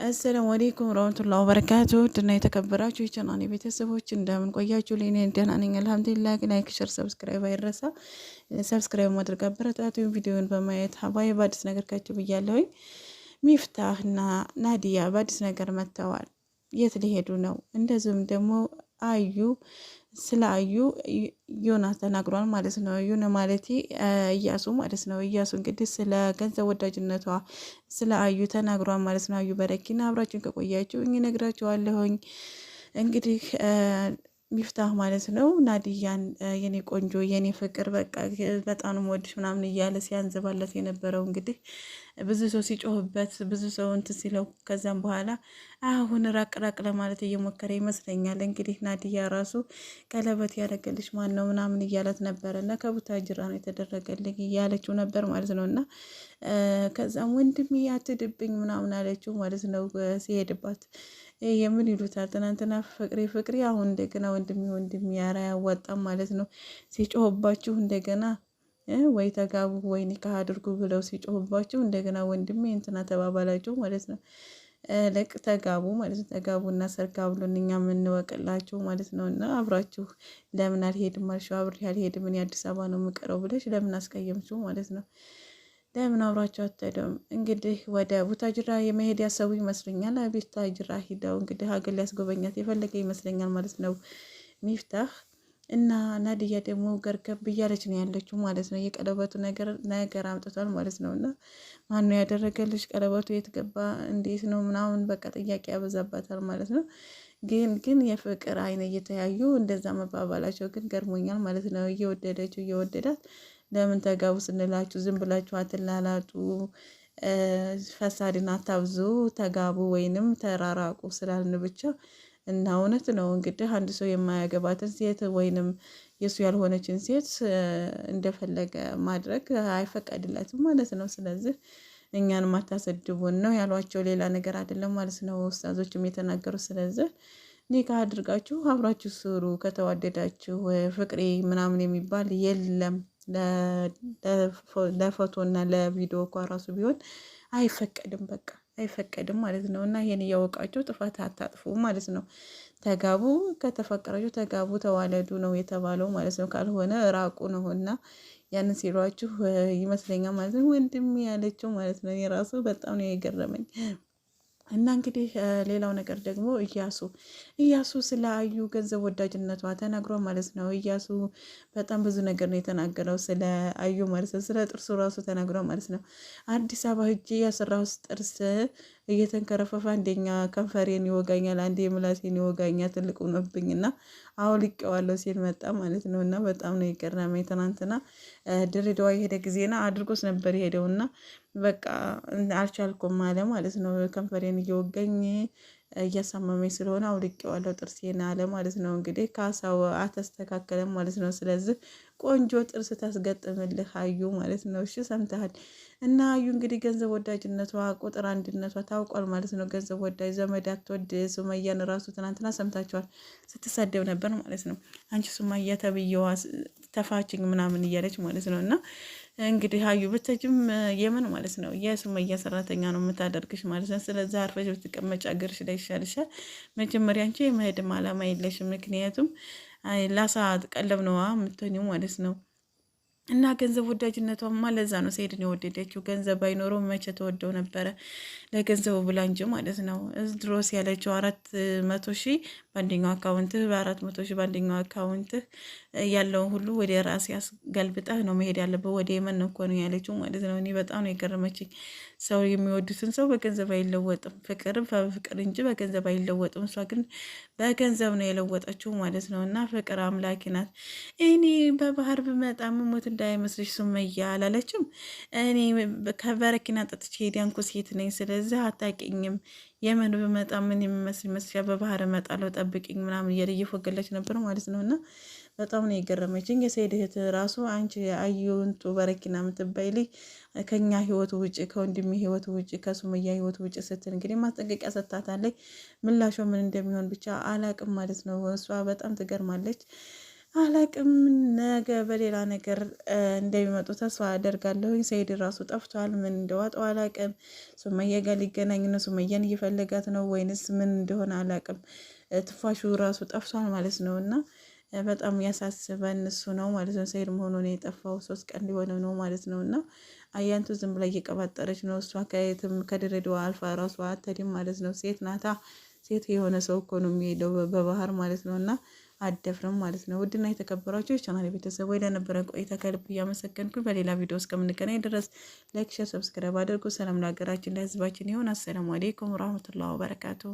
አሰላሙ አለይኩም ወራህመቱላሂ ወበረካቱ ድና የተከበራችሁ የቻናሌ ቤተሰቦች እንደምን ቆያችሁ? ለኔ ደህና ነኝ አልሐምዱሊላህ። ላይክ፣ ሼር፣ ሰብስክራይብ አይረሳ። ሰብስክራይብ ማድረግ አበረታቱኝ። ቪዲዮውን በማየት ሀባይ በአዲስ ነገር ካችሁ ብያለሁኝ። ሚፍታህና ናዲያ በአዲስ ነገር መጥተዋል። የት ሊሄዱ ነው? እንደዚሁም ደግሞ አዩ ስለ አዩ ዮናስ ተናግሯል ማለት ነው። ዩነ ማለቴ እያሱ ማለት ነው። እያሱ እንግዲህ ስለ ገንዘብ ወዳጅነቷ ስለ አዩ ተናግሯል ማለት ነው። አዩ በረኪና አብራችሁን ከቆያችሁ እነግራችኋለሁኝ። እንግዲህ ሚፍታህ ማለት ነው ናዲያን የኔ ቆንጆ የኔ ፍቅር በቃ በጣም ወድሽ ምናምን እያለ ሲያንዘባለት የነበረው እንግዲህ ብዙ ሰው ሲጮህበት ብዙ ሰው እንትን ሲለው ከዛም በኋላ አሁን ራቅ ራቅ ለማለት እየሞከረ ይመስለኛል። እንግዲህ ናዲያ ራሱ ቀለበት ያደረገልሽ ማን ነው ምናምን እያለት ነበረ እና ከቡታጅራ ነው የተደረገልኝ እያለችው ነበር ማለት ነው። እና ከዛም ወንድሜ አትድብኝ ምናምን አለችው ማለት ነው ሲሄድባት የምን ይሉታል ትናንትና ፍቅሬ ፍቅሬ አሁን እንደገና ወንድሜ ኧረ አያዋጣም ማለት ነው። ሲጮህባችሁ እንደገና ወይ ተጋቡ ወይ ኒካህ አድርጉ ብለው ሲጮህባችሁ እንደገና ወንድሜ እንትና ተባባላችሁ ማለት ነው። ለቅ ተጋቡ ማለት ነው። ተጋቡና ሰርግ አብሉን እኛ የምንወቅላችሁ ማለት ነው። እና አብራችሁ ለምን አልሄድም አልሽው? አብሬ አልሄድም እኔ አዲስ አበባ ነው የምቀረው ብለሽ ለምን አስቀየምሽው ማለት ነው። ለምን አብራቸው አትሄዱም? እንግዲህ ወደ ቡታጅራ የመሄድ ያሰቡ ይመስለኛል። ቡታጅራ ሂደው እንግዲህ ሀገር ሊያስጎበኛት የፈለገ ይመስለኛል ማለት ነው ሚፍታህ እና ናዲያ ደግሞ ገርገብ እያለች ነው ያለችው ማለት ነው። የቀለበቱ ነገር አምጥቷል ማለት ነው። እና ማነው ያደረገልሽ? ቀለበቱ የት ገባ? እንዴት ነው ምናምን በቃ ጥያቄ ያበዛባታል ማለት ነው። ግን የፍቅር አይነ እየተያዩ እንደዛ መባባላቸው ግን ገርሞኛል ማለት ነው። እየወደዳት ለምን ተጋቡ ስንላችሁ ዝም ብላችሁ አትላላጡ፣ ፈሳድን አታብዙ፣ ተጋቡ ወይንም ተራራቁ ስላልን ብቻ እና እውነት ነው እንግዲህ አንድ ሰው የማያገባትን ሴት ወይንም የሱ ያልሆነችን ሴት እንደፈለገ ማድረግ አይፈቀድለትም ማለት ነው። ስለዚህ እኛን ማታሰድቡን ነው ያሏቸው፣ ሌላ ነገር አይደለም ማለት ነው ኡስታዞችም የተናገሩት። ስለዚህ ኒካህ አድርጋችሁ አብራችሁ ስሩ ከተዋደዳችሁ። ፍቅሬ ምናምን የሚባል የለም። ለፎቶ እና ለቪዲዮ እንኳ ራሱ ቢሆን አይፈቀድም፣ በቃ አይፈቀድም ማለት ነው። እና ይሄን እያወቃችሁ ጥፋት አታጥፉ ማለት ነው። ተጋቡ፣ ከተፈቀራችሁ ተጋቡ፣ ተዋለዱ ነው የተባለው ማለት ነው። ካልሆነ ራቁ ነው እና ያንን ሲሏችሁ ይመስለኛል ማለት ነው። ወንድም ያለችው ማለት ነው። የራሱ በጣም ነው የገረመኝ። እና እንግዲህ ሌላው ነገር ደግሞ እያሱ ስለ አዩ ገንዘብ ወዳጅነቷ ተናግሯል ማለት ነው። እያሱ በጣም ብዙ ነገር ነው የተናገረው ስለ አዩ ማለት ነው። ስለ ጥርሱ ራሱ ተናግሯል ማለት ነው። አዲስ አበባ ሂጄ ያሰራሁት ጥርስ እየተንከረፈፈ አንደኛ ከንፈሬን ይወጋኛል፣ አንዴ ምላሴን ይወጋኛል፣ ትልቅ ሆኖብኝና አውልቄዋለሁ ሲል መጣ ማለት ነው። እና በጣም ነው የገረመኝ። ትናንትና ድሬዳዋ የሄደ ጊዜና አድርጎስ ነበር የሄደውና በቃ አልቻልኩም አለ ማለት ነው። ከንፈሬን እየወጋኝ እያሳመመኝ ስለሆነ አውልቄዋለሁ ጥርሴን አለ ማለት ነው። እንግዲህ ካሳው አተስተካከለም ማለት ነው። ስለዚህ ቆንጆ ጥርስ ታስገጥምልህ አዩ ማለት ነው። እሺ ሰምተሃል? እና አዩ እንግዲህ ገንዘብ ወዳጅነቷ ቁጥር አንድነቷ ታውቋል ማለት ነው። ገንዘብ ወዳጅ ዘመድ አትወድ። ሱመያን ራሱ ትናንትና ሰምታችኋል ስትሳደብ ነበር ማለት ነው። አንቺ ሱመያ ተብዬዋ ተፋችኝ ምናምን እያለች ማለት ነው። እና እንግዲህ አዩ ብትጅም የምን ማለት ነው የሱመያ ሰራተኛ ነው የምታደርግሽ ማለት ነው። ስለዚህ አርፈሽ ብትቀመጭ አገርሽ ላይ ይሻልሻል። መጀመሪያ አንቺ የመሄድም አላማ የለሽም። ምክንያቱም ላሳ ቀለብ ነዋ የምትሆኒው ማለት ነው። እና ገንዘብ ወዳጅነቷማ ለዛ ነው ሰኢድን የወደደችው። ገንዘብ ባይኖረው መቼ ተወደው ነበረ? ለገንዘቡ ብላ እንጂ ማለት ነው። ድሮስ ያለችው 400,000 በአንደኛው አካውንትህ፣ 400,000 በአንደኛው አካውንትህ ያለውን ሁሉ ወደ ራስ ያስገልብጠህ ነው መሄድ ያለበት። ወደ የመን ነው እኮ ነው ያለችው ማለት ነው። እኔ በጣም ነው የገረመችኝ። ሰው የሚወዱትን ሰው በገንዘብ አይለወጥም። ፍቅርም በፍቅር እንጂ በገንዘብ አይለወጥም። እሷ ግን በገንዘብ ነው የለወጠችው ማለት ነው። እና ፍቅር አምላኪ ናት። እኔ በባህር ብመጣ ምሞት እንዳይመስልሽ ሱመያ አላለችም። እኔ ከበረኪና ጠጥቼ ሄዳንኩ ሴት ነኝ። ስለዚህ አታውቂኝም። የመን ብመጣ ምን የሚመስል ይመስልሻል? በባህር እመጣለሁ ጠብቂኝ ምናምን እያለ እየፎገለች ነበር ማለት ነው። እና በጣም ነው የገረመችኝ። የሰኢድ እህት ራሱ አንቺ አዩንቱ በረኪና የምትባይ ልጅ ከኛ ህይወቱ ውጭ፣ ከወንድሜ ህይወቱ ውጭ፣ ከሱመያ ህይወቱ ውጭ ስትል እንግዲህ ማስጠንቀቂያ ሰጥታታለች። ምላሿ ምን እንደሚሆን ብቻ አላቅም ማለት ነው። እሷ በጣም ትገርማለች። አላቅም። ነገ በሌላ ነገር እንደሚመጡ ተስፋ አደርጋለሁ። ሰኢድ ራሱ ጠፍቷል። ምን እንደዋጠው አላቅም። ሱመያ ጋር ሊገናኝ ነው። ሱመያን እየፈለጋት ነው ወይንስ ምን እንደሆነ አላቅም። ትንፋሹ ራሱ ጠፍቷል ማለት ነው እና በጣም ያሳስበን እሱ ነው ማለት ነው። ሰኢድ መሆኑን የጠፋው 3 ቀን ሊሆነው ነው ማለት ነው እና አያንቱ ዝም ብላ እየቀባጠረች ነው። እሷ ከየትም ከድሬዳዋ አልፋ ራሷ አትሄድም ማለት ነው። ሴት ናታ። ሴት የሆነ ሰው እኮ ነው የሚሄደው በባህር ማለት ነው እና አደፍርም ማለት ነው። ውድና የተከበራችሁ የቻናል ቤተሰብ ወይ ለነበረን ቆይታ ከልብ እያመሰገንኩኝ በሌላ ቪዲዮ እስከምንገናኝ ድረስ ላይክ፣ ሸር፣ ሰብስክራይብ አድርጉ። ሰላም ለሀገራችን ለሕዝባችን ይሁን። አሰላሙ አሌይኩም ወራህመቱላሂ ወበረካቱሁ።